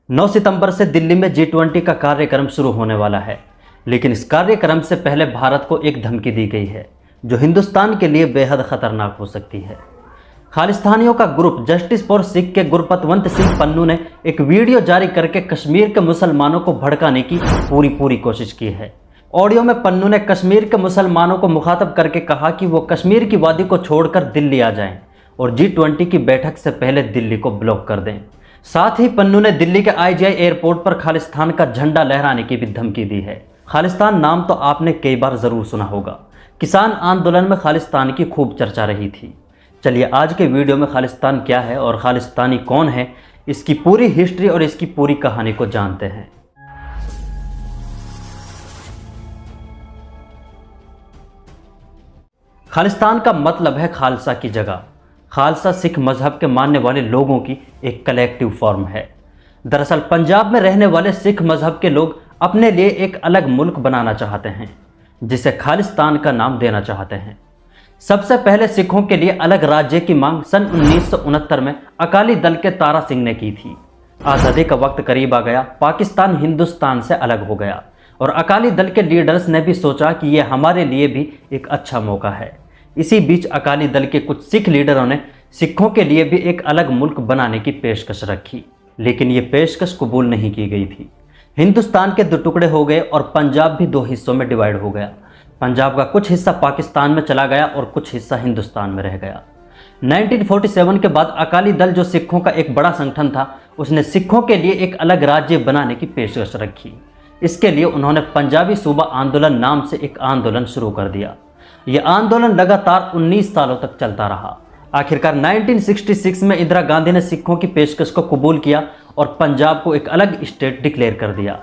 9 सितंबर से दिल्ली में G20 का कार्यक्रम शुरू होने वाला है, लेकिन इस कार्यक्रम से पहले भारत को एक धमकी दी गई है जो हिंदुस्तान के लिए बेहद खतरनाक हो सकती है। खालिस्तानियों का ग्रुप जस्टिस फॉर सिख के गुरपतवंत सिंह पन्नू ने एक वीडियो जारी करके कश्मीर के मुसलमानों को भड़काने की पूरी कोशिश की है। ऑडियो में पन्नू ने कश्मीर के मुसलमानों को मुखातब करके कहा कि वो कश्मीर की वादी को छोड़कर दिल्ली आ जाएं और G20 की बैठक से पहले दिल्ली को ब्लॉक कर दें। साथ ही पन्नू ने दिल्ली के IGI एयरपोर्ट पर खालिस्तान का झंडा लहराने की भी धमकी दी है। खालिस्तान नाम तो आपने कई बार ज़रूर सुना होगा। किसान आंदोलन में खालिस्तान की खूब चर्चा रही थी। चलिए आज के वीडियो में खालिस्तान क्या है और खालिस्तानी कौन है, इसकी पूरी हिस्ट्री और इसकी पूरी कहानी को जानते हैं। खालिस्तान का मतलब है खालसा की जगह। खालसा सिख मजहब के मानने वाले लोगों की एक कलेक्टिव फॉर्म है। दरअसल पंजाब में रहने वाले सिख मजहब के लोग अपने लिए एक अलग मुल्क बनाना चाहते हैं, जिसे खालिस्तान का नाम देना चाहते हैं। सबसे पहले सिखों के लिए अलग राज्य की मांग सन 1969 में अकाली दल के तारा सिंह ने की थी। आज़ादी का वक्त करीब आ गया, पाकिस्तान हिंदुस्तान से अलग हो गया और अकाली दल के लीडर्स ने भी सोचा कि यह हमारे लिए भी एक अच्छा मौका है। इसी बीच अकाली दल के कुछ सिख लीडरों ने सिखों के लिए भी एक अलग मुल्क बनाने की पेशकश रखी, लेकिन ये पेशकश कबूल नहीं की गई थी। हिंदुस्तान के दो टुकड़े हो गए और पंजाब भी दो हिस्सों में डिवाइड हो गया। पंजाब का कुछ हिस्सा पाकिस्तान में चला गया और कुछ हिस्सा हिंदुस्तान में रह गया। 1947 के बाद अकाली दल, जो सिखों का एक बड़ा संगठन था, उसने सिखों के लिए एक अलग राज्य बनाने की पेशकश रखी। इसके लिए उन्होंने पंजाबी सूबा आंदोलन नाम से एक आंदोलन शुरू कर दिया। यह आंदोलन लगातार 19 सालों तक चलता रहा। आखिरकार 1966 में इंदिरा गांधी ने सिखों की पेशकश को कबूल किया और पंजाब को एक अलग स्टेट डिक्लेयर कर दिया।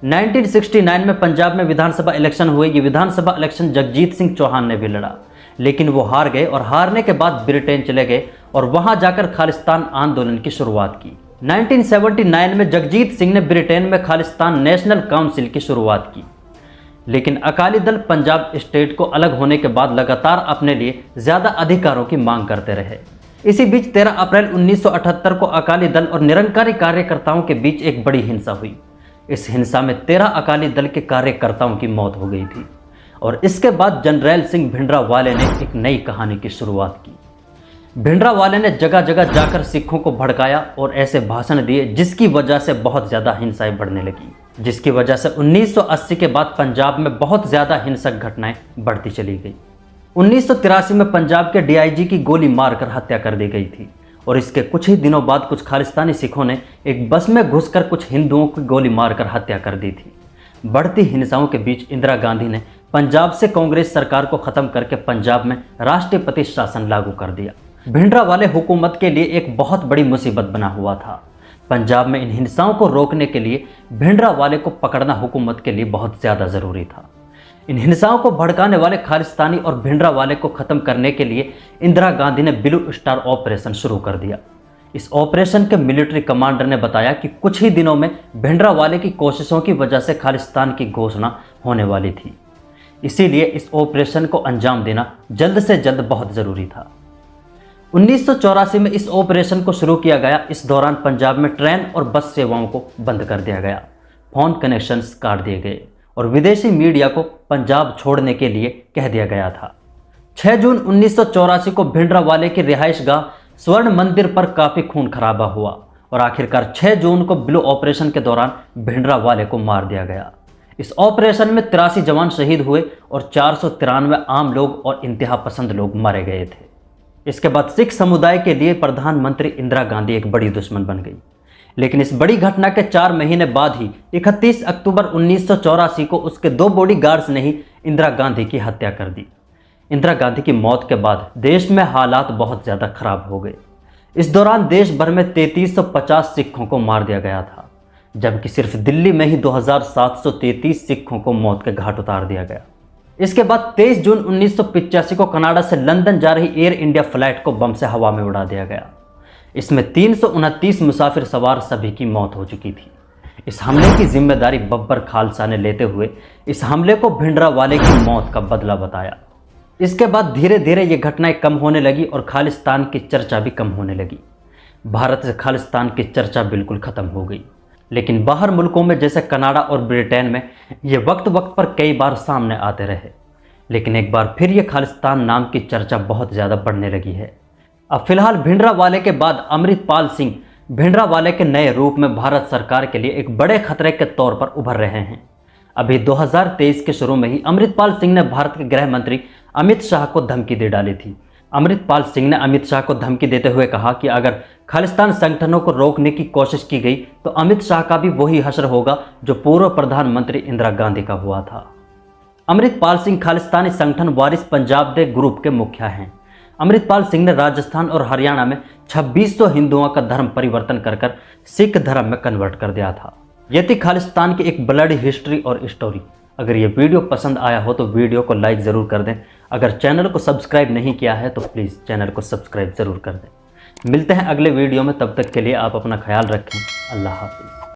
1969 में पंजाब में विधानसभा इलेक्शन हुए। ये विधानसभा इलेक्शन जगजीत सिंह चौहान ने भी लड़ा, लेकिन वो हार गए और हारने के बाद ब्रिटेन चले गए और वहां जाकर खालिस्तान आंदोलन की शुरुआत की। 1979 में जगजीत सिंह ने ब्रिटेन में खालिस्तान नेशनल काउंसिल की शुरुआत की, लेकिन अकाली दल पंजाब स्टेट को अलग होने के बाद लगातार अपने लिए ज़्यादा अधिकारों की मांग करते रहे। इसी बीच 13 अप्रैल 1978 को अकाली दल और निरंकारी कार्यकर्ताओं के बीच एक बड़ी हिंसा हुई। इस हिंसा में 13 अकाली दल के कार्यकर्ताओं की मौत हो गई थी और इसके बाद जनरैल सिंह भिंडरावाले ने एक नई कहानी की शुरुआत की। भिंडरावाले ने जगह जगह जाकर सिखों को भड़काया और ऐसे भाषण दिए जिसकी वजह से बहुत ज़्यादा हिंसाएं बढ़ने लगी, जिसकी वजह से 1980 के बाद पंजाब में बहुत ज़्यादा हिंसक घटनाएं बढ़ती चली गई। 1983 में पंजाब के DIG की गोली मारकर हत्या कर दी गई थी और इसके कुछ ही दिनों बाद कुछ खालिस्तानी सिखों ने एक बस में घुसकर कुछ हिंदुओं की गोली मारकर हत्या कर दी थी। बढ़ती हिंसाओं के बीच इंदिरा गांधी ने पंजाब से कांग्रेस सरकार को ख़त्म करके पंजाब में राष्ट्रपति शासन लागू कर दिया। भिंडरावाले हुकूमत के लिए एक बहुत बड़ी मुसीबत बना हुआ था। पंजाब में इन हिंसाओं को रोकने के लिए भिंडरावाले को पकड़ना हुकूमत के लिए बहुत ज़्यादा ज़रूरी था। इन हिंसाओं को भड़काने वाले खालिस्तानी और भिंडरावाले को ख़त्म करने के लिए इंदिरा गांधी ने ब्लू स्टार ऑपरेशन शुरू कर दिया। इस ऑपरेशन के मिलिट्री कमांडर ने बताया कि कुछ ही दिनों में भिंडरावाले की कोशिशों की वजह से खालिस्तान की घोषणा होने वाली थी, इसीलिए इस ऑपरेशन को अंजाम देना जल्द से जल्द बहुत ज़रूरी था। 1984 में इस ऑपरेशन को शुरू किया गया। इस दौरान पंजाब में ट्रेन और बस सेवाओं को बंद कर दिया गया, फ़ोन कनेक्शंस काट दिए गए और विदेशी मीडिया को पंजाब छोड़ने के लिए कह दिया गया था। 6 जून 1984 को भिंडरावाले की रिहाइशगाह स्वर्ण मंदिर पर काफ़ी खून खराबा हुआ और आखिरकार 6 जून को ब्लू ऑपरेशन के दौरान भिंडरावाले को मार दिया गया। इस ऑपरेशन में 83 जवान शहीद हुए और 493 आम लोग और इंतहा पसंद लोग मारे गए थे। इसके बाद सिख समुदाय के लिए प्रधानमंत्री इंदिरा गांधी एक बड़ी दुश्मन बन गई, लेकिन इस बड़ी घटना के 4 महीने बाद ही 31 अक्टूबर 1984 को उसके 2 बॉडीगार्ड्स ने ही इंदिरा गांधी की हत्या कर दी। इंदिरा गांधी की मौत के बाद देश में हालात बहुत ज़्यादा खराब हो गए। इस दौरान देश भर में 3350 सिखों को मार दिया गया था, जबकि सिर्फ दिल्ली में ही 2733 सिखों को मौत के घाट उतार दिया गया। इसके बाद 23 जून 1985 को कनाडा से लंदन जा रही एयर इंडिया फ्लाइट को बम से हवा में उड़ा दिया गया। इसमें 329 मुसाफिर सवार सभी की मौत हो चुकी थी। इस हमले की जिम्मेदारी बब्बर खालसा ने लेते हुए इस हमले को भिंडरावाले की मौत का बदला बताया। इसके बाद धीरे धीरे ये घटनाएं कम होने लगी और खालिस्तान की चर्चा भी कम होने लगी। भारत से खालिस्तान की चर्चा बिल्कुल ख़त्म हो गई। लेकिन बाहर मुल्कों में जैसे कनाडा और ब्रिटेन में ये वक्त वक्त पर कई बार सामने आते रहे, लेकिन एक बार फिर ये खालिस्तान नाम की चर्चा बहुत ज़्यादा बढ़ने लगी है। अब फिलहाल भिंडरावाले के बाद अमृतपाल सिंह भिंडरावाले के नए रूप में भारत सरकार के लिए एक बड़े खतरे के तौर पर उभर रहे हैं। अभी 2023 के शुरू में ही अमृतपाल सिंह ने भारत के गृह मंत्री अमित शाह को धमकी दे डाली थी। अमृतपाल सिंह ने अमित शाह को धमकी देते हुए कहा कि अगर खालिस्तान संगठनों को रोकने की कोशिश की गई तो अमित शाह का भी वही हश्र होगा जो पूर्व प्रधानमंत्री इंदिरा गांधी का हुआ था। अमृतपाल सिंह खालिस्तानी संगठन वारिस पंजाब दे ग्रुप के मुखिया हैं। अमृतपाल सिंह ने राजस्थान और हरियाणा में 2600 हिंदुओं का धर्म परिवर्तन कर सिख धर्म में कन्वर्ट कर दिया था। यह थी खालिस्तान की एक ब्लडी हिस्ट्री और स्टोरी। अगर ये वीडियो पसंद आया हो तो वीडियो को लाइक ज़रूर कर दें। अगर चैनल को सब्सक्राइब नहीं किया है तो प्लीज़ चैनल को सब्सक्राइब ज़रूर कर दें। मिलते हैं अगले वीडियो में, तब तक के लिए आप अपना ख्याल रखें। अल्लाह हाफिज़।